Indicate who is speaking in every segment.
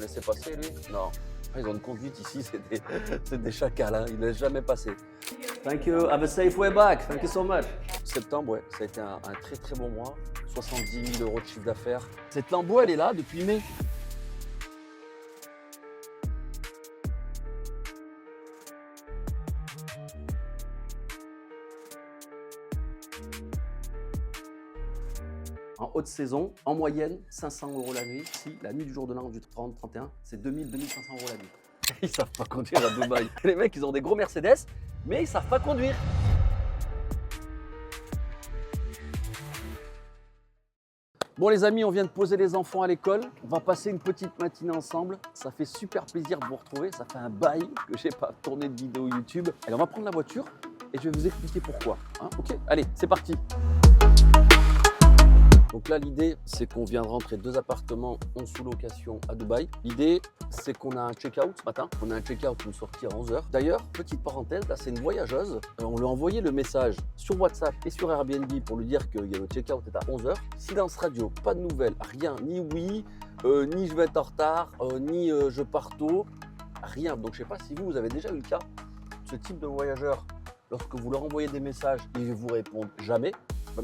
Speaker 1: laissé passer, lui? Non. Ils ont une conduite ici, c'est des chacals, hein. Ils ne laissent jamais passer.
Speaker 2: Thank you. Have a safe way back. Thank you so much.
Speaker 1: Septembre, ouais, ça a été un très très bon mois. 70 000 € de chiffre d'affaires. Cette Lambo, elle est là depuis mai. En haute saison, en moyenne, 500 € la nuit. Si, la nuit du jour de l'an, du 30, 31, c'est 2000, 2500 € la nuit. Ils savent pas conduire à Dubaï. Les mecs, ils ont des gros Mercedes, mais ils savent pas conduire. Bon les amis, on vient de poser les enfants à l'école. On va passer une petite matinée ensemble. Ça fait super plaisir de vous retrouver. Ça fait un bail que j'ai pas tourné de vidéo YouTube. Allez, on va prendre la voiture et je vais vous expliquer pourquoi. Hein, ok, allez, c'est parti. Donc là, l'idée, c'est qu'on vient de rentrer 2 appartements en sous-location à Dubaï. L'idée, c'est qu'on a un check-out ce matin. On a un check-out, une sortie à 11 h. D'ailleurs, petite parenthèse, là, c'est une voyageuse. On lui a envoyé le message sur WhatsApp et sur Airbnb pour lui dire que le check-out est à 11 h. Silence radio, pas de nouvelles, rien, ni oui, ni je vais être en retard, ni je pars tôt, rien. Donc je ne sais pas si vous avez déjà eu le cas, ce type de voyageur, lorsque vous leur envoyez des messages, ils ne vous répondent jamais.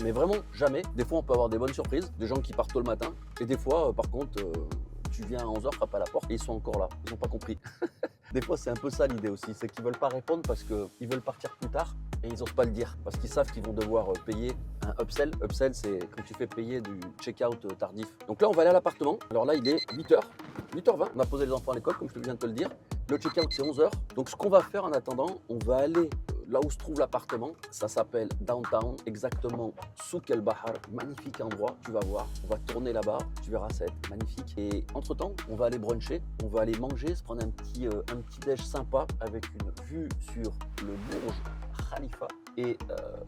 Speaker 1: Mais vraiment jamais. Des fois, on peut avoir des bonnes surprises, des gens qui partent tôt le matin. Et des fois, par contre, tu viens à 11 h, frappe à la porte et ils sont encore là. Ils n'ont pas compris. Des fois, c'est un peu ça l'idée aussi. C'est qu'ils ne veulent pas répondre parce qu'ils veulent partir plus tard et ils n'osent pas le dire. Parce qu'ils savent qu'ils vont devoir payer un upsell. Upsell, c'est quand tu fais payer du check-out tardif. Donc là, on va aller à l'appartement. Alors là, il est 8 h, 8 h 20. On a posé les enfants à l'école, comme je viens de te le dire. Le check-out, c'est 11 h. Donc ce qu'on va faire en attendant, on va aller là où se trouve l'appartement. Ça s'appelle Downtown, exactement Souk El Bahar. Magnifique endroit, tu vas voir. On va tourner là-bas, tu verras, ça va être magnifique. Et entre-temps, on va aller bruncher, on va aller manger, se prendre un petit déj sympa avec une vue sur le Burj Khalifa. Et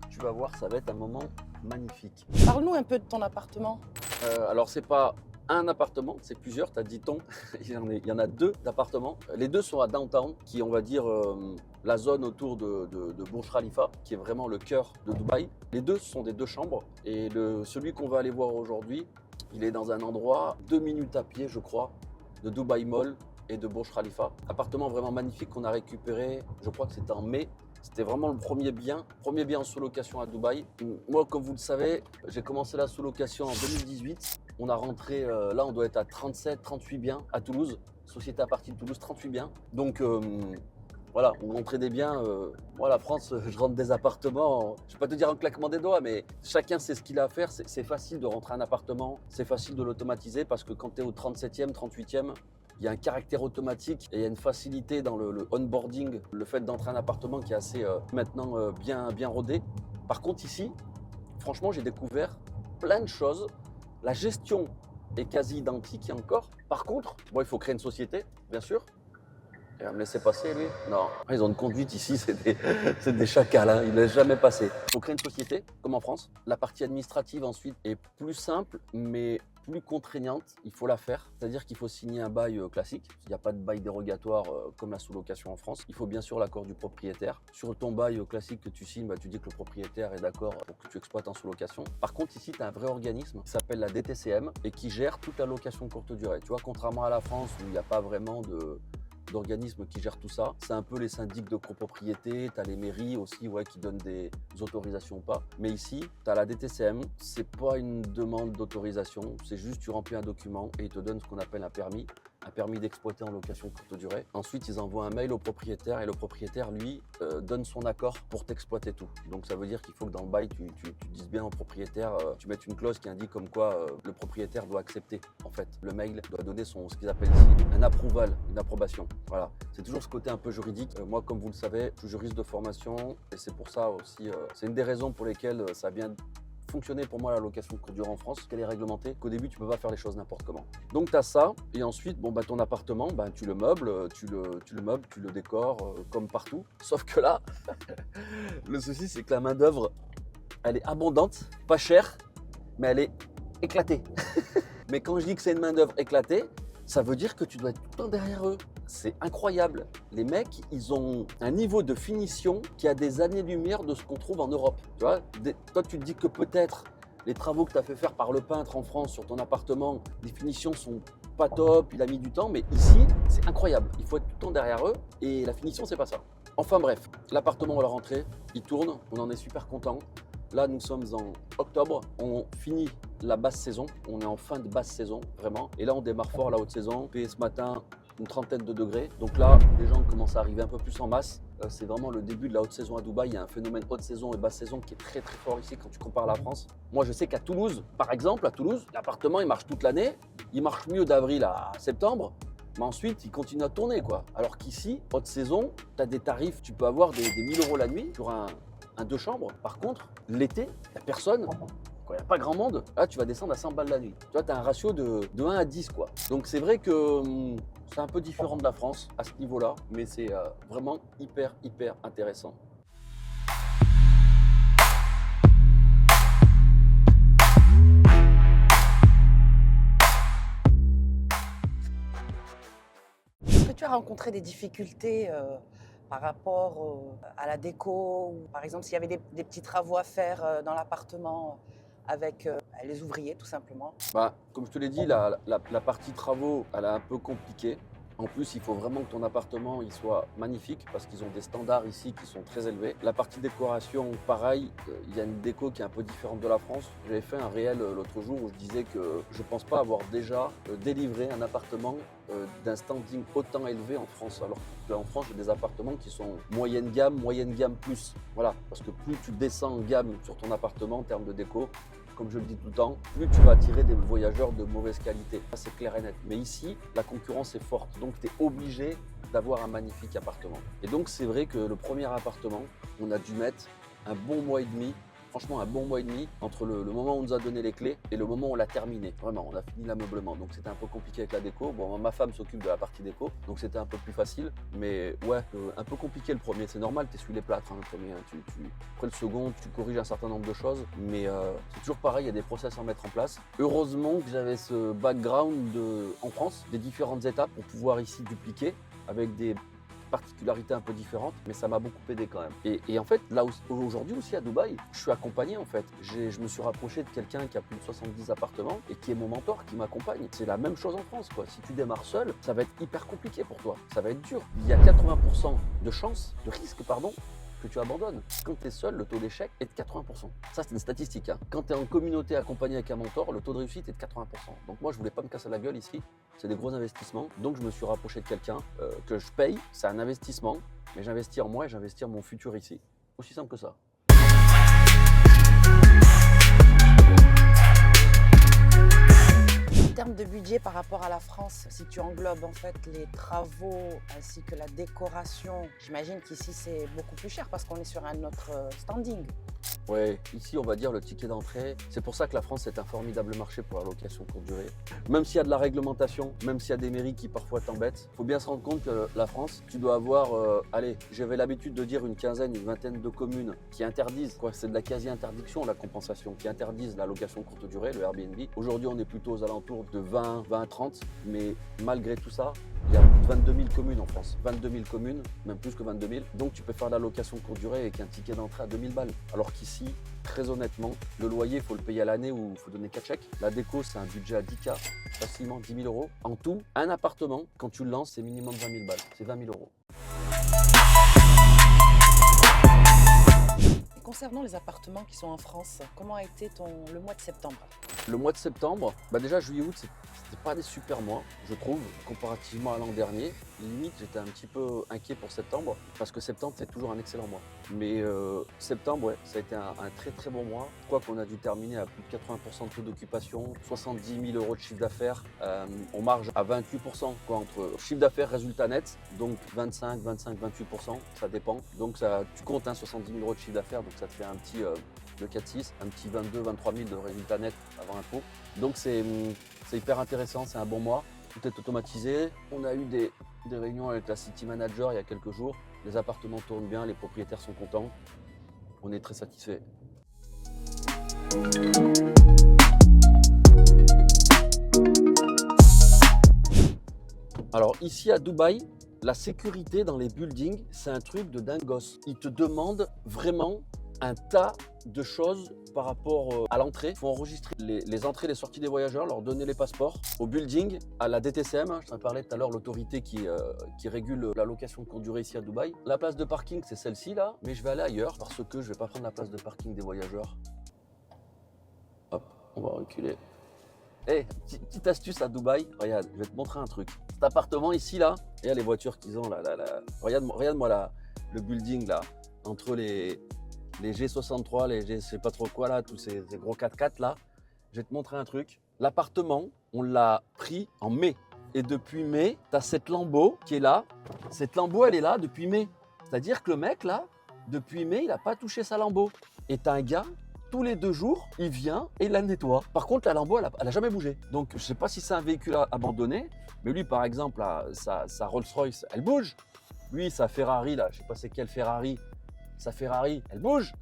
Speaker 1: tu vas voir, ça va être un moment magnifique.
Speaker 3: Parle-nous un peu de ton appartement.
Speaker 1: Alors, c'est pas un appartement, c'est plusieurs, tu as dit ton. Il y en a 2 d'appartements. Les 2 sont à Downtown, qui est, on va dire, la zone autour de Burj Khalifa, qui est vraiment le cœur de Dubaï. Les 2 sont des 2 chambres. Et celui qu'on va aller voir aujourd'hui, il est dans un endroit 2 minutes à pied, je crois, de Dubaï Mall et de Burj Khalifa. Appartement vraiment magnifique qu'on a récupéré, je crois que c'était en mai. C'était vraiment le premier bien en sous-location à Dubaï. Moi, comme vous le savez, j'ai commencé la sous-location en 2018. On a rentré, là on doit être à 37, 38 biens à Toulouse. Société à partir de Toulouse, 38 biens. Donc voilà, on rentrait des biens. Moi, la France, je rentre des appartements, je ne vais pas te dire en claquement des doigts, mais chacun sait ce qu'il a à faire. C'est facile de rentrer un appartement, c'est facile de l'automatiser parce que quand tu es au 37e, 38e, il y a un caractère automatique et il y a une facilité dans le onboarding, le fait d'entrer un appartement qui est assez maintenant bien rodé. Par contre ici, franchement, j'ai découvert plein de choses. La gestion est quasi identique encore. Par contre, bon, il faut créer une société, bien sûr. Il va me laisser passer, lui? Non. Ils ont une conduite ici, c'est des chacals, hein. Ils ne laissent jamais passer. Il faut créer une société, comme en France. La partie administrative, ensuite, est plus simple, mais plus contraignante. Il faut la faire. C'est-à-dire qu'il faut signer un bail classique. Il n'y a pas de bail dérogatoire comme la sous-location en France. Il faut bien sûr l'accord du propriétaire. Sur ton bail classique que tu signes, tu dis que le propriétaire est d'accord pour que tu exploites en sous-location. Par contre, ici, tu as un vrai organisme qui s'appelle la DTCM et qui gère toute la location courte durée. Tu vois, contrairement à la France où il n'y a pas vraiment d'organismes qui gèrent tout ça. C'est un peu les syndics de copropriété, tu as les mairies aussi qui donnent des autorisations ou pas. Mais ici, tu as la DTCM, c'est pas une demande d'autorisation, c'est juste tu remplis un document et ils te donnent ce qu'on appelle un permis d'exploiter en location courte durée. Ensuite, ils envoient un mail au propriétaire et le propriétaire, lui, donne son accord pour t'exploiter tout. Donc ça veut dire qu'il faut que dans le bail, tu dises bien au propriétaire, tu mettes une clause qui indique comme quoi le propriétaire doit accepter. En fait, le mail doit donner ce qu'ils appellent ici un approval, une approbation. Voilà, c'est toujours ce côté un peu juridique. Moi, comme vous le savez, je suis juriste de formation et c'est pour ça aussi, c'est une des raisons pour lesquelles ça vient fonctionner pour moi la location courte durée en France, qu'elle est réglementée, qu'au début tu peux pas faire les choses n'importe comment. Donc tu as ça et ensuite ton appartement, tu le meubles, tu le décores comme partout. Sauf que là, le souci c'est que la main d'œuvre, elle est abondante, pas chère, mais elle est éclatée. Mais quand je dis que c'est une main d'œuvre éclatée, ça veut dire que tu dois être tout le temps derrière eux. C'est incroyable. Les mecs, ils ont un niveau de finition qui a des années-lumière de ce qu'on trouve en Europe. Tu vois, toi, tu te dis que peut-être les travaux que tu as fait faire par le peintre en France sur ton appartement, les finitions sont pas top, il a mis du temps, mais ici, c'est incroyable. Il faut être tout le temps derrière eux et la finition, c'est pas ça. Enfin bref, l'appartement à la rentrée, il tourne, on en est super content. Là, nous sommes en octobre, on finit la basse saison, on est en fin de basse saison, vraiment. Et là, on démarre fort la haute saison. Et ce matin, une trentaine de degrés. Donc là, les gens commencent à arriver un peu plus en masse. C'est vraiment le début de la haute saison à Dubaï. Il y a un phénomène haute saison et basse saison qui est très très fort ici quand tu compares la France. Moi, je sais qu'à Toulouse, par exemple, à Toulouse, l'appartement, il marche toute l'année. Il marche mieux d'avril à septembre. Mais ensuite, il continue à tourner, quoi. Alors qu'ici, haute saison, tu as des tarifs, tu peux avoir des 1000 € la nuit sur un 2 chambres. Par contre, l'été, il n'y a personne. Quand il n'y a pas grand monde, là, tu vas descendre à 100 balles la nuit. Tu vois, tu as un ratio de 1 à 10, quoi. Donc, c'est vrai que c'est un peu différent de la France à ce niveau-là, mais c'est vraiment hyper, hyper intéressant.
Speaker 3: Est-ce que tu as rencontré des difficultés par rapport à la déco ou par exemple s'il y avait des petits travaux à faire dans l'appartement avec les ouvriers tout simplement?
Speaker 1: Bah, comme je te l'ai dit, la partie travaux, elle est un peu compliquée. En plus, il faut vraiment que ton appartement il soit magnifique parce qu'ils ont des standards ici qui sont très élevés. La partie décoration, pareil, il y a une déco qui est un peu différente de la France. J'avais fait un réel l'autre jour où je disais que je ne pense pas avoir déjà délivré un appartement d'un standing autant élevé en France. Alors qu'en France, j'ai des appartements qui sont moyenne gamme plus. Voilà, parce que plus tu descends en gamme sur ton appartement en termes de déco, comme je le dis tout le temps, plus tu vas attirer des voyageurs de mauvaise qualité. Ça, c'est clair et net. Mais ici, la concurrence est forte. Donc, tu es obligé d'avoir un magnifique appartement. Et donc, c'est vrai que le premier appartement, on a dû mettre un bon mois et demi. Franchement, un bon mois et demi entre le moment où on nous a donné les clés et le moment où on l'a terminé. Vraiment, on a fini l'ameublement. Donc, c'était un peu compliqué avec la déco. Bon, ma femme s'occupe de la partie déco, donc c'était un peu plus facile. Mais ouais, un peu compliqué le premier. C'est normal, tu essuies les plâtres, hein, le premier. Après le second, tu corriges un certain nombre de choses. Mais c'est toujours pareil, il y a des process à mettre en place. Heureusement que j'avais ce background en France, des différentes étapes pour pouvoir ici dupliquer avec des particularités un peu différentes, mais ça m'a beaucoup aidé quand même. Et en fait, là aujourd'hui aussi à Dubaï, je suis accompagné en fait. Je me suis rapproché de quelqu'un qui a plus de 70 appartements et qui est mon mentor, qui m'accompagne. C'est la même chose en France, quoi. Si tu démarres seul, ça va être hyper compliqué pour toi. Ça va être dur. Il y a 80% de chance, de risque, pardon, que tu abandonnes. Quand tu es seul, le taux d'échec est de 80%. Ça, c'est une statistique, hein. Quand tu es en communauté accompagné avec un mentor, le taux de réussite est de 80%. Donc moi, je voulais pas me casser la gueule ici. C'est des gros investissements. Donc je me suis rapproché de quelqu'un que je paye. C'est un investissement, mais j'investis en moi et j'investis en mon futur ici. Aussi simple que ça.
Speaker 3: En termes de budget par rapport à la France, si tu englobes en fait les travaux ainsi que la décoration, j'imagine qu'ici c'est beaucoup plus cher parce qu'on est sur un autre standing.
Speaker 1: Ouais, ici on va dire le ticket d'entrée. C'est pour ça que la France est un formidable marché pour la location courte durée. Même s'il y a de la réglementation, même s'il y a des mairies qui parfois t'embêtent, il faut bien se rendre compte que la France, tu dois avoir, allez, j'avais l'habitude de dire une quinzaine, une vingtaine de communes qui interdisent, quoi, c'est de la quasi-interdiction la compensation, qui interdisent la location courte durée, le Airbnb. Aujourd'hui on est plutôt aux alentours de 20 à 30, mais malgré tout ça, il y a 22 000 communes en France, 22 000 communes, même plus que 22 000. Donc tu peux faire de la location courte durée avec un ticket d'entrée à 2000 balles. Alors qu'ici, très honnêtement, le loyer, il faut le payer à l'année ou il faut donner 4 chèques. La déco, c'est un budget à 10K, facilement 10 000 €. En tout, un appartement, quand tu le lances, c'est minimum 20 000 balles, c'est 20 000 €.
Speaker 3: Concernant les appartements qui sont en France, comment a été le mois de septembre?
Speaker 1: Le mois de septembre, déjà juillet-août, c'était pas des super mois, je trouve, comparativement à l'an dernier. Limite, j'étais un petit peu inquiet pour septembre, parce que septembre, c'est toujours un excellent mois. Mais septembre, ouais, ça a été un très très bon mois. Je crois qu'on a dû terminer à plus de 80% de taux d'occupation, 70 000 € de chiffre d'affaires. On marge à 28%, quoi, entre chiffre d'affaires, résultat net, donc 25, 28%, ça dépend. Donc ça, tu comptes 70 000 € de chiffre d'affaires, donc ça te fait un petit de 4-6, un petit 22 23 000 de résultat net avant impôt. Donc c'est hyper intéressant, c'est un bon mois. Tout est automatisé. On a eu des réunions avec la City Manager il y a quelques jours. Les appartements tournent bien, les propriétaires sont contents. On est très satisfaits. Alors ici à Dubaï, la sécurité dans les buildings, c'est un truc de dingos. Ils te demandent vraiment un tas de choses par rapport à l'entrée. Il faut enregistrer les entrées et les sorties des voyageurs, leur donner les passeports. Au building, à la DTCM, je t'en parlais tout à l'heure, l'autorité qui régule la location de courte durée ici à Dubaï. La place de parking, c'est celle-ci là, mais je vais aller ailleurs parce que je vais pas prendre la place de parking des voyageurs. Hop, on va reculer. Hey, petite astuce à Dubaï, regarde, je vais te montrer un truc. Cet appartement ici là, regarde les voitures qu'ils ont là. Regarde-moi là, le building là, entre les G63, les G je sais pas trop quoi là, tous ces gros 4x4 là. Je vais te montrer un truc. L'appartement, on l'a pris en mai. Et depuis mai, tu as cette Lambo qui est là. Cette Lambo, elle est là depuis mai. C'est-à-dire que le mec là, depuis mai, il n'a pas touché sa Lambo. Et tu as un gars, tous les 2 jours, il vient et il la nettoie. Par contre, la Lambo, elle a jamais bougé. Donc, je ne sais pas si c'est un véhicule abandonné, mais lui, par exemple, là, sa Rolls-Royce, elle bouge. Lui, sa Ferrari, là, je ne sais pas c'est quelle Ferrari, sa Ferrari, elle bouge.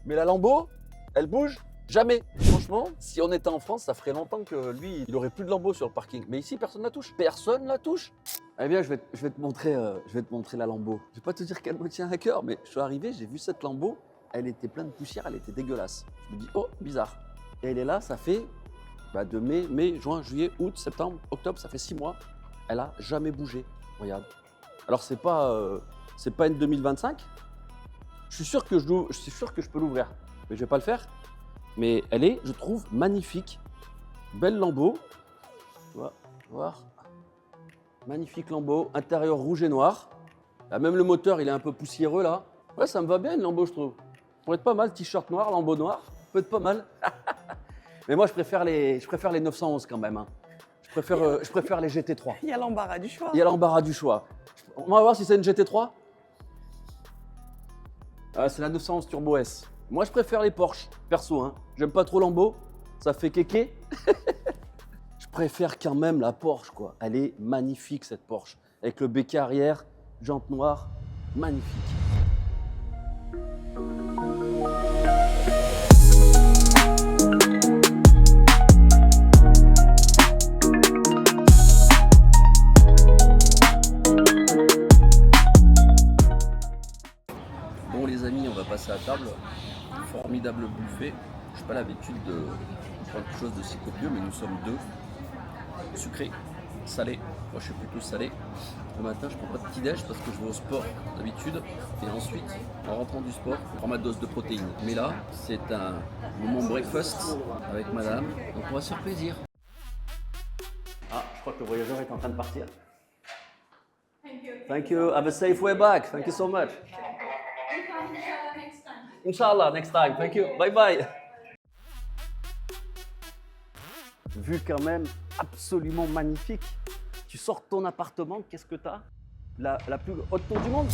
Speaker 1: Mais la Lambo, elle bouge jamais. Franchement, si on était en France, ça ferait longtemps que lui, il aurait plus de Lambo sur le parking. Mais ici, personne ne la touche. Personne ne la touche. Eh bien, je vais te montrer la Lambo. Je vais pas te dire qu'elle me tient à cœur, mais je suis arrivé, j'ai vu cette Lambo. Elle était pleine de poussière, elle était dégueulasse. Je me dis, oh, bizarre. Et elle est là, ça fait de mai, juin, juillet, août, septembre, octobre, ça fait 6 mois. Elle a jamais bougé. Regarde. Alors, c'est pas une 2025. Je suis sûr que je peux l'ouvrir, mais je vais pas le faire. Mais elle est, je trouve, magnifique. Belle Lambo. Tu vois, voir. Magnifique Lambo, intérieur rouge et noir. Là, même le moteur, il est un peu poussiéreux là. Ouais, ça me va bien une Lambo, je trouve. Pour être pas mal, t-shirt noir, Lambo noir, peut être pas mal. Mais moi, je préfère les 911 quand même. Hein. Je préfère les GT3.
Speaker 3: Il y a l'embarras du choix.
Speaker 1: Il y a l'embarras du choix. On va voir si c'est une GT3. Ah, c'est la 911 Turbo S. Moi, je préfère les Porsche, perso. Hein. J'aime pas trop Lambo, ça fait kéké. Je préfère quand même la Porsche, quoi. Elle est magnifique, cette Porsche. Avec le béquet arrière, jante noire, magnifique. Bon les amis, on va passer à table. Formidable buffet. Je n'ai pas l'habitude de prendre quelque chose de si copieux, mais nous sommes 2. Sucré, salé. Moi je suis plutôt salé. Le matin je prends pas de petit déj parce que je vais au sport d'habitude. Et ensuite, en rentrant du sport, je prends ma dose de protéines. Mais là, c'est un moment breakfast avec madame. Donc on va se faire plaisir. Ah, je crois que le voyageur est en train de partir.
Speaker 2: Thank you. Have a safe way back. Thank you so much. Inshallah, next time. Thank you. Bye bye.
Speaker 1: Vue quand même absolument magnifique. Tu sors de ton appartement, qu'est-ce que tu as? La plus haute tour du monde.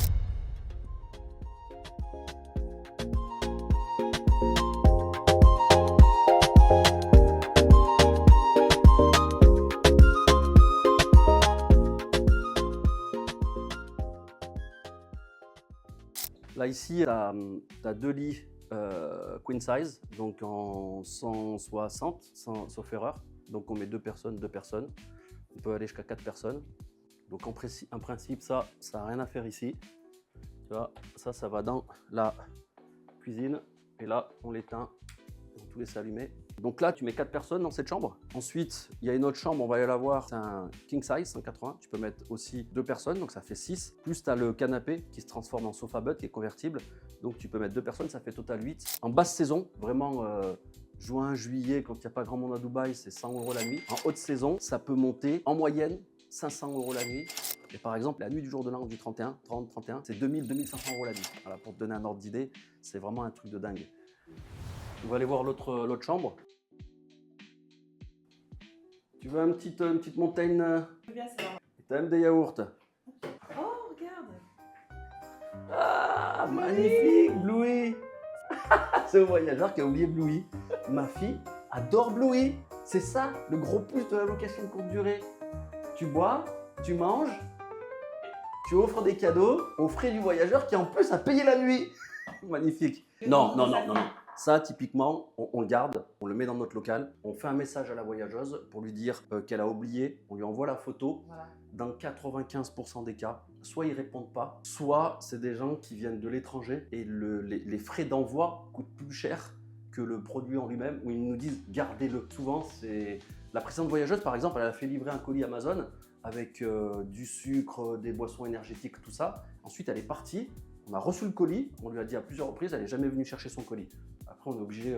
Speaker 1: Là ici, tu as 2 lits queen size, donc en 160, sauf erreur. Donc on met 2 personnes. On peut aller jusqu'à 4 personnes. Donc en principe, ça n'a rien à faire ici. Tu vois, ça va dans la cuisine. Et là, on l'éteint. On tout laisse allumer. Donc là, tu mets 4 personnes dans cette chambre. Ensuite, il y a une autre chambre, on va aller la voir. C'est un king size, 180. Tu peux mettre aussi 2 personnes, donc ça fait 6. Plus tu as le canapé qui se transforme en sofa bed, qui est convertible. Donc tu peux mettre 2 personnes, ça fait total 8. En basse saison, vraiment juin, juillet, quand il n'y a pas grand monde à Dubaï, c'est 100 € la nuit. En haute saison, ça peut monter en moyenne 500 € la nuit. Et par exemple, la nuit du jour de l'an du 31, c'est 2500 € la nuit. Voilà, pour te donner un ordre d'idée, c'est vraiment un truc de dingue. On va aller voir l'autre chambre. Tu veux une petite montagne? T'aimes des yaourts?
Speaker 3: Oh, regarde.
Speaker 1: Ah, magnifique, Bluey. C'est le voyageur qui a oublié Bluey. Ma fille adore Bluey. C'est ça, le gros plus de la location de courte durée. Tu bois, tu manges, tu offres des cadeaux aux frais du voyageur qui en plus a payé la nuit. Magnifique. Non. Ça, typiquement, on le garde, on le met dans notre local, on fait un message à la voyageuse pour lui dire qu'elle a oublié, on lui envoie la photo.
Speaker 3: Voilà.
Speaker 1: Dans 95% des cas, soit ils répondent pas, soit c'est des gens qui viennent de l'étranger et les frais d'envoi coûtent plus cher que le produit en lui-même, où ils nous disent gardez-le. Souvent, c'est la précédente voyageuse, par exemple, elle a fait livrer un colis Amazon avec du sucre, des boissons énergétiques, tout ça. Ensuite, elle est partie. On a reçu le colis, on lui a dit à plusieurs reprises, elle n'est jamais venue chercher son colis. Après, on est obligé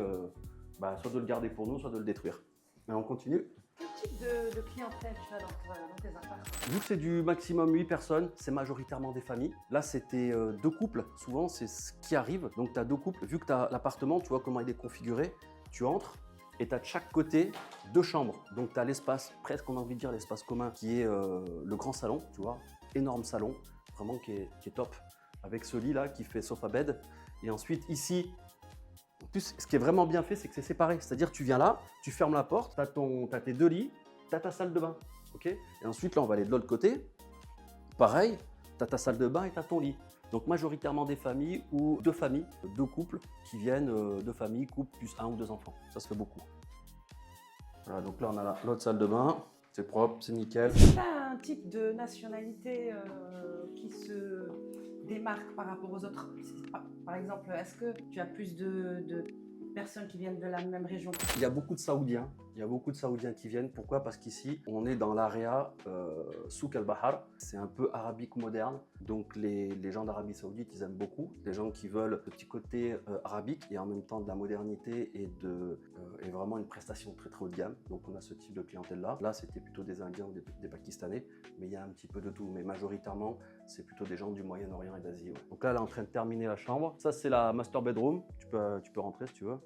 Speaker 1: soit de le garder pour nous, soit de le détruire. Mais on continue.
Speaker 3: Quel type de clientèle tu as dans tes appartements?
Speaker 1: Vu que c'est du maximum 8 personnes, c'est majoritairement des familles. Là, c'était 2 couples. Souvent, c'est ce qui arrive. Donc, tu as 2 couples. Vu que tu as l'appartement, tu vois comment il est configuré. Tu entres et tu as de chaque côté 2 chambres. Donc, tu as l'espace, presque on a envie de dire l'espace commun, qui est le grand salon, tu vois. Énorme salon, vraiment qui est top. Avec ce lit là qui fait sofa bed. Et ensuite ici, en plus ce qui est vraiment bien fait, c'est que c'est séparé. C'est-à-dire tu viens là, tu fermes la porte, tu as tes 2 lits, tu as ta salle de bain. Okay, et ensuite là on va aller de l'autre côté. Pareil, tu as ta salle de bain et tu as ton lit. Donc majoritairement des familles ou 2 familles, 2 couples qui viennent, 2 familles, couple plus 1 ou 2 enfants. Ça se fait beaucoup. Voilà, donc là on a l'autre salle de bain. C'est propre, c'est nickel.
Speaker 3: Tu as un type de nationalité qui se démarque par rapport aux autres? Par exemple, est-ce que tu as plus de personnes qui viennent de la même région?
Speaker 1: Il y a beaucoup de Saoudiens. Il y a beaucoup de Saoudiens qui viennent. Pourquoi? Parce qu'ici, on est dans l'area Souk al-Bahar. C'est un peu arabique moderne. Donc, les gens d'Arabie Saoudite, ils aiment beaucoup. Les gens qui veulent le petit côté arabique et en même temps de la modernité et vraiment une prestation très très haut de gamme. Donc, on a ce type de clientèle-là. Là, c'était plutôt des Indiens ou des Pakistanais. Mais il y a un petit peu de tout. Mais majoritairement, c'est plutôt des gens du Moyen-Orient et d'Asie. Ouais. Donc là, elle est en train de terminer la chambre. Ça, c'est la master bedroom. Tu peux rentrer si tu veux.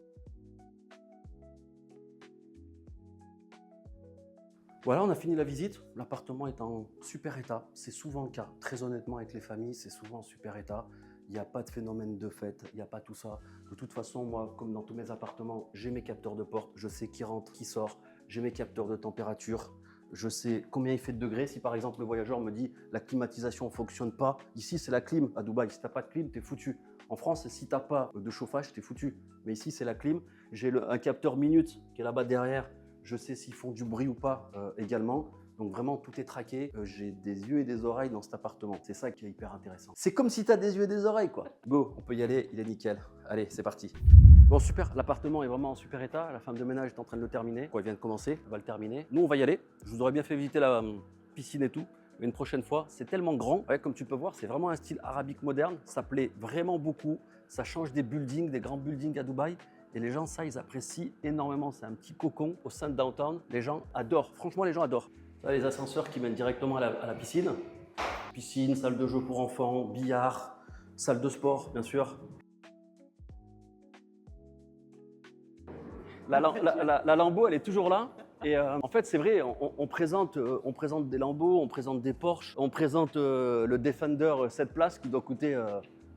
Speaker 1: Voilà, on a fini la visite. L'appartement est en super état. C'est souvent le cas. Très honnêtement, avec les familles, c'est souvent en super état. Il n'y a pas de phénomène de fête, il n'y a pas tout ça. De toute façon, moi, comme dans tous mes appartements, j'ai mes capteurs de porte. Je sais qui rentre, qui sort. J'ai mes capteurs de température. Je sais combien il fait de degrés. Si par exemple, le voyageur me dit la climatisation ne fonctionne pas, ici, c'est la clim. À Dubaï, si tu n'as pas de clim, tu es foutu. En France, si tu n'as pas de chauffage, tu es foutu. Mais ici, c'est la clim. J'ai un capteur minute qui est là-bas derrière. Je sais s'ils font du bruit ou pas également. Donc vraiment, tout est traqué. J'ai des yeux et des oreilles dans cet appartement. C'est ça qui est hyper intéressant. C'est comme si tu as des yeux et des oreilles, quoi. Go, on peut y aller, il est nickel. Allez, c'est parti. Bon, super, l'appartement est vraiment en super état. La femme de ménage est en train de le terminer. Elle vient de commencer, elle va le terminer. Nous, on va y aller. Je vous aurais bien fait visiter la piscine et tout. Mais une prochaine fois, c'est tellement grand. Ouais, comme tu peux voir, c'est vraiment un style arabique moderne. Ça plaît vraiment beaucoup. Ça change des buildings, des grands buildings à Dubaï. Et les gens, ça, ils apprécient énormément. C'est un petit cocon au sein de downtown. Les gens adorent. Franchement, les gens adorent. Là, les ascenseurs qui mènent directement à la piscine. Piscine, salle de jeu pour enfants, billard, salle de sport, bien sûr. La Lambo, elle est toujours là. Et en fait, c'est vrai, on présente des Lambo, on présente des Porsche, on présente le Defender 7 places qui doit coûter...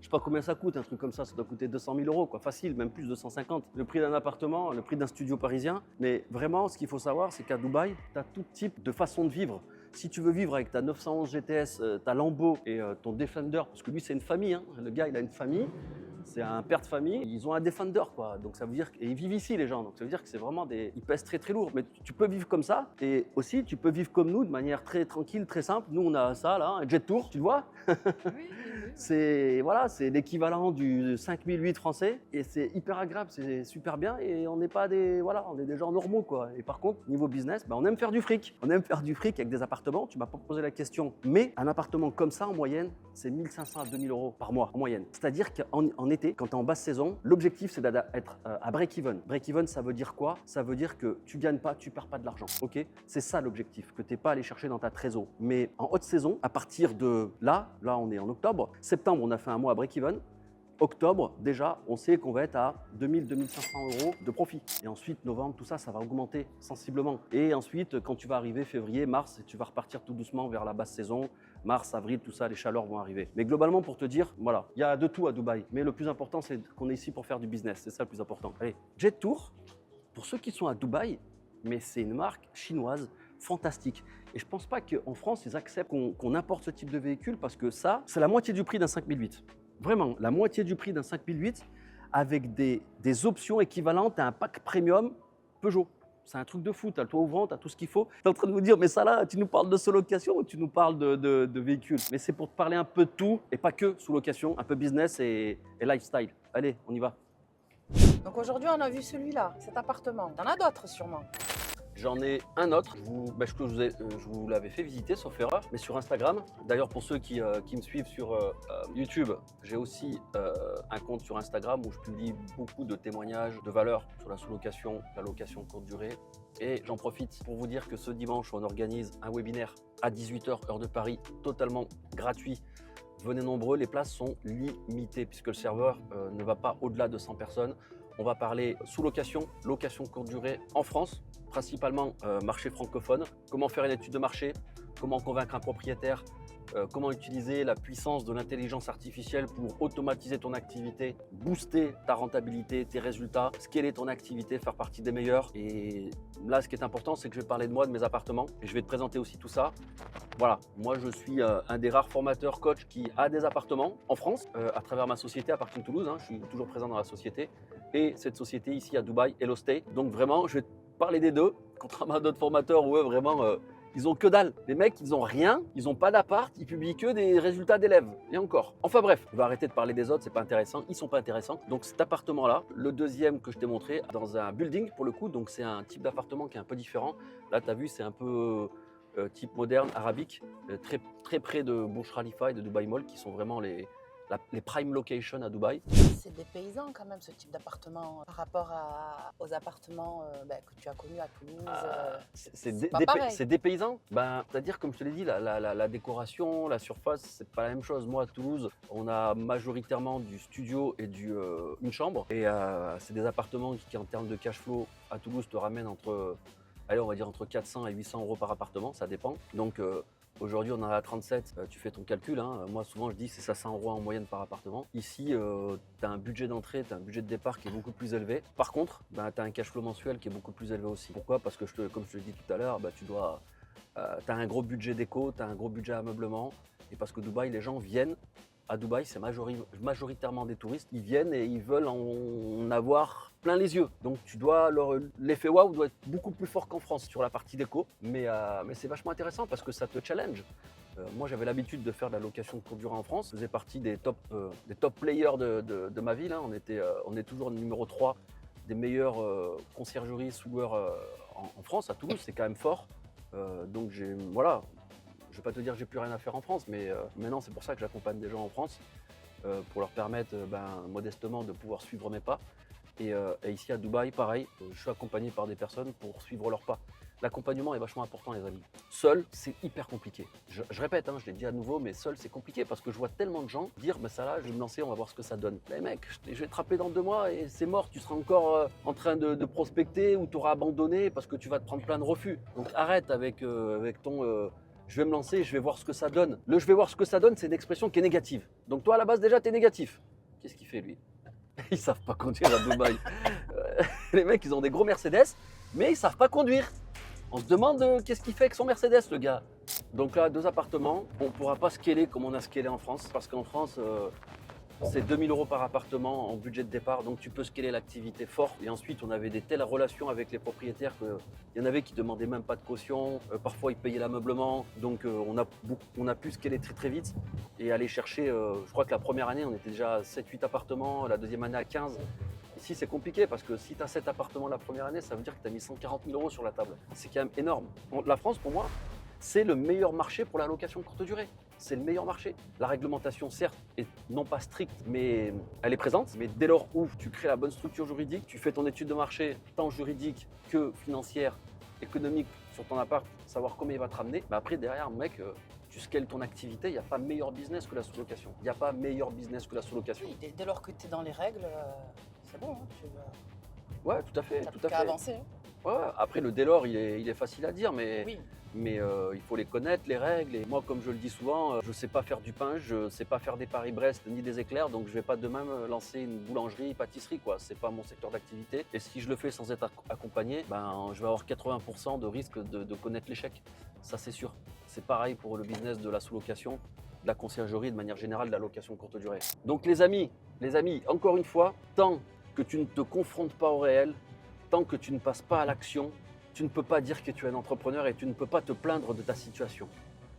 Speaker 1: je sais pas combien ça coûte, un truc comme ça doit coûter 200 000 €, quoi, facile, même plus, 250. Le prix d'un appartement, le prix d'un studio parisien. Mais vraiment, ce qu'il faut savoir, c'est qu'à Dubaï, tu as tout type de façon de vivre. Si tu veux vivre avec ta 911 GTS, ta Lambo et ton Defender, parce que lui, c'est une famille, hein, le gars, il a une famille, c'est un père de famille, ils ont un Defender, quoi. Donc ça veut dire et ils vivent ici, les gens. Donc ça veut dire que c'est vraiment ils pèsent très très lourd. Mais tu peux vivre comme ça et aussi tu peux vivre comme nous, de manière très tranquille, très simple. Nous, on a ça là, un Jet Tour, tu le vois?
Speaker 3: Oui.
Speaker 1: C'est l'équivalent du 5008 français et c'est hyper agréable, c'est super bien et on n'est pas on est des gens normaux, quoi. Et par contre, niveau business, on aime faire du fric. On aime faire du fric avec des appartements. Tu m'as pas posé la question, mais un appartement comme ça en moyenne, c'est 1500 à 2000 € par mois en moyenne. C'est-à-dire qu'en été, quand tu es en basse saison, l'objectif c'est d'être à break-even. Break-even, ça veut dire quoi? Ça veut dire que tu gagnes pas, tu perds pas de l'argent. Ok? C'est ça l'objectif, que tu n'es pas allé chercher dans ta trésor. Mais en haute saison, à partir de là on est en octobre. Septembre, on a fait un mois à break-even. Octobre, déjà, on sait qu'on va être à 2000-2500 € de profit. Et ensuite, novembre, tout ça, ça va augmenter sensiblement. Et ensuite, quand tu vas arriver février, mars, tu vas repartir tout doucement vers la basse saison. Mars, avril, tout ça, les chaleurs vont arriver. Mais globalement, pour te dire, voilà, il y a de tout à Dubaï. Mais le plus important, c'est qu'on est ici pour faire du business. C'est ça le plus important. Allez, Jet Tour, pour ceux qui sont à Dubaï, mais c'est une marque chinoise fantastique. Et je ne pense pas qu'en France, ils acceptent qu'on importe ce type de véhicule parce que ça, c'est la moitié du prix d'un 5008. Vraiment, la moitié du prix d'un 5008 avec des options équivalentes à un pack premium Peugeot. C'est un truc de fou, tu as le toit ouvrant, tu as tout ce qu'il faut. Tu es en train de nous dire, mais ça là, tu nous parles de sous-location ou tu nous parles de véhicules? Mais c'est pour te parler un peu de tout et pas que sous-location, un peu business et lifestyle. Allez, on y va.
Speaker 3: Donc aujourd'hui, on a vu celui-là, cet appartement. T'en as d'autres sûrement.
Speaker 1: J'en ai un autre, je vous l'avais fait visiter, sauf erreur, mais sur Instagram. D'ailleurs, pour ceux qui me suivent sur YouTube, j'ai aussi un compte sur Instagram où je publie beaucoup de témoignages de valeur sur la sous-location, la location courte durée. Et j'en profite pour vous dire que ce dimanche, on organise un webinaire à 18h, heure de Paris, totalement gratuit. Venez nombreux, les places sont limitées puisque le serveur ne va pas au-delà de 100 personnes. On va parler sous-location, location courte durée en France, principalement marché francophone. Comment faire une étude de marché, comment convaincre un propriétaire, comment utiliser la puissance de l'intelligence artificielle pour automatiser ton activité, booster ta rentabilité, tes résultats, scaler ton activité, faire partie des meilleurs. Et là, ce qui est important, c'est que je vais parler de moi, de mes appartements et je vais te présenter aussi tout ça. Voilà, moi je suis un des rares formateurs coach qui a des appartements en France à travers ma société à Parking Toulouse. Je suis toujours présent dans la société et cette société ici à Dubaï, Hello Stay. Donc vraiment, je vais te parler des deux, contrairement à d'autres formateurs où eux vraiment ils ont que dalle. Les mecs, ils ont rien, ils ont pas d'appart, ils publient que des résultats d'élèves. Et encore. Enfin bref, je vais arrêter de parler des autres, c'est pas intéressant. Ils sont pas intéressants. Donc cet appartement-là, le deuxième que je t'ai montré, dans un building pour le coup, donc c'est un type d'appartement qui est un peu différent. Là, tu as vu, c'est un peu type moderne, arabique, très, très près de Burj Khalifa et de Dubai Mall, qui sont vraiment les prime locations à Dubaï.
Speaker 3: C'est des paysans quand même ce type d'appartement par rapport aux appartements que tu as connus à Toulouse.
Speaker 1: C'est des paysans. C'est-à-dire, comme je te l'ai dit, la décoration, la surface, c'est pas la même chose. Moi, à Toulouse, on a majoritairement du studio et une chambre. Et c'est des appartements qui, en termes de cash flow, à Toulouse, te ramènent entre 400 et 800 euros par appartement, ça dépend. Donc, aujourd'hui, on en a 37, tu fais ton calcul. Moi, souvent, je dis que c'est 500 euros en moyenne par appartement. Ici, tu as un budget d'entrée, tu as un budget de départ qui est beaucoup plus élevé. Par contre, tu as un cash flow mensuel qui est beaucoup plus élevé aussi. Pourquoi? Parce que, comme je te l'ai dit tout à l'heure, tu as un gros budget déco, tu as un gros budget ameublement. Et parce que Dubaï, les gens viennent. À Dubaï, c'est majoritairement des touristes. Ils viennent et ils veulent en avoir plein les yeux. Donc l'effet waouh doit être beaucoup plus fort qu'en France sur la partie déco. Mais c'est vachement intéressant parce que ça te challenge. Moi, j'avais l'habitude de faire de la location de courte durée en France. Je faisais partie des top players de ma ville. On est toujours numéro 3 des meilleures conciergeries sous-loueurs en France. À Toulouse, c'est quand même fort. Donc voilà. Je ne vais pas te dire que j'ai plus rien à faire en France, mais maintenant c'est pour ça que j'accompagne des gens en France pour leur permettre modestement de pouvoir suivre mes pas. Et ici à Dubaï, pareil, je suis accompagné par des personnes pour suivre leurs pas. L'accompagnement est vachement important, les amis. Seul, c'est hyper compliqué. Je répète, je l'ai dit à nouveau, mais seul, c'est compliqué parce que je vois tellement de gens dire ça là, je vais me lancer, on va voir ce que ça donne. Les mecs, je vais te rappeler dans 2 mois et c'est mort, tu seras encore en train de prospecter ou tu auras abandonné parce que tu vas te prendre plein de refus. Donc arrête avec ton. Je vais me lancer, je vais voir ce que ça donne. Le je vais voir ce que ça donne, c'est une expression qui est négative. Donc toi, à la base, déjà, tu es négatif. Qu'est-ce qu'il fait, lui? Ils savent pas conduire à Dubaï. Les mecs, ils ont des gros Mercedes, mais ils savent pas conduire. On se demande qu'est-ce qu'il fait avec son Mercedes, le gars. Donc là, 2 appartements. On ne pourra pas scaler comme on a scalé en France, parce qu'en France, c'est 2000 euros par appartement en budget de départ, donc tu peux scaler l'activité fort. Et ensuite, on avait des telles relations avec les propriétaires qu'il y en avait qui ne demandaient même pas de caution. Parfois, ils payaient l'ameublement. Donc, on a pu scaler très très vite et aller chercher, je crois que la première année, on était déjà à 7-8 appartements, la deuxième année à 15. Ici, c'est compliqué parce que si tu as 7 appartements la première année, ça veut dire que tu as mis 140 000 euros sur la table. C'est quand même énorme. La France, pour moi, c'est le meilleur marché pour la location courte durée. C'est le meilleur marché. La réglementation, certes, est non pas stricte, mais elle est présente. Mais dès lors où tu crées la bonne structure juridique, tu fais ton étude de marché, tant juridique que financière, économique sur ton appart, savoir combien il va te ramener. Mais après, derrière, mec, tu scales ton activité, il n'y a pas meilleur business que la sous-location. Il n'y a pas meilleur business que la sous-location.
Speaker 3: Oui, dès lors que tu es dans les règles, c'est bon.
Speaker 1: Ouais, tout à fait.
Speaker 3: Tu
Speaker 1: tout
Speaker 3: n'as
Speaker 1: à
Speaker 3: qu'à
Speaker 1: fait.
Speaker 3: avancer.
Speaker 1: Ouais, après, le dès lors, il est facile à dire, mais.
Speaker 3: Oui.
Speaker 1: Mais il faut les connaître, les règles. Et moi, comme je le dis souvent, je ne sais pas faire du pain, je ne sais pas faire des Paris-Brest ni des éclairs, donc je ne vais pas demain me lancer une boulangerie, pâtisserie, quoi. C'est pas mon secteur d'activité. Et si je le fais sans être accompagné, je vais avoir 80% de risque de connaître l'échec. Ça, c'est sûr. C'est pareil pour le business de la sous-location, de la conciergerie, de manière générale, de la location courte durée. Donc les amis, Les amis, encore une fois, tant que tu ne te confrontes pas au réel, tant que tu ne passes pas à l'action, tu ne peux pas dire que tu es un entrepreneur et tu ne peux pas te plaindre de ta situation.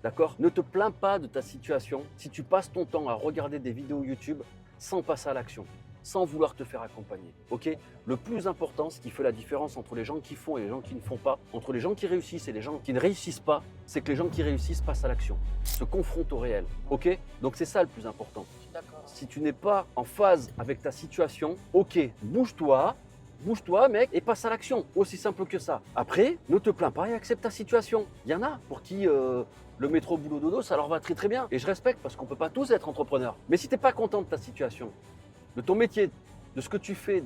Speaker 1: D'accord? Ne te plains pas de ta situation si tu passes ton temps à regarder des vidéos YouTube sans passer à l'action, sans vouloir te faire accompagner. Ok? Le plus important, ce qui fait la différence entre les gens qui font et les gens qui ne font pas, entre les gens qui réussissent et les gens qui ne réussissent pas, c'est que les gens qui réussissent passent à l'action, se confrontent au réel. Ok? Donc c'est ça le plus important.
Speaker 3: Je suis d'accord.
Speaker 1: Si tu n'es pas en phase avec ta situation, ok, bouge-toi, mec, et passe à l'action. Aussi simple que ça. Après, ne te plains pas et accepte ta situation. Il y en a pour qui le métro boulot dodo, ça leur va très très bien. Et je respecte parce qu'on ne peut pas tous être entrepreneurs. Mais si tu n'es pas content de ta situation, de ton métier, de ce que tu fais,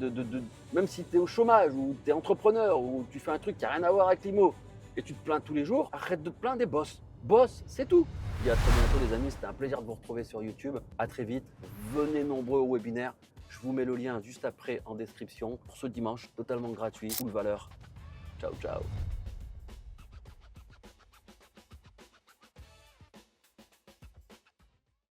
Speaker 1: même si tu es au chômage ou tu es entrepreneur ou tu fais un truc qui n'a rien à voir avec l'IMO et tu te plains tous les jours, arrête de te plaindre des boss. Boss, c'est tout. Je dis à très bientôt les amis, c'était un plaisir de vous retrouver sur YouTube. À très vite, venez nombreux au webinaire. Je vous mets le lien juste après en description pour ce dimanche, totalement gratuit, full valeur. Ciao, ciao.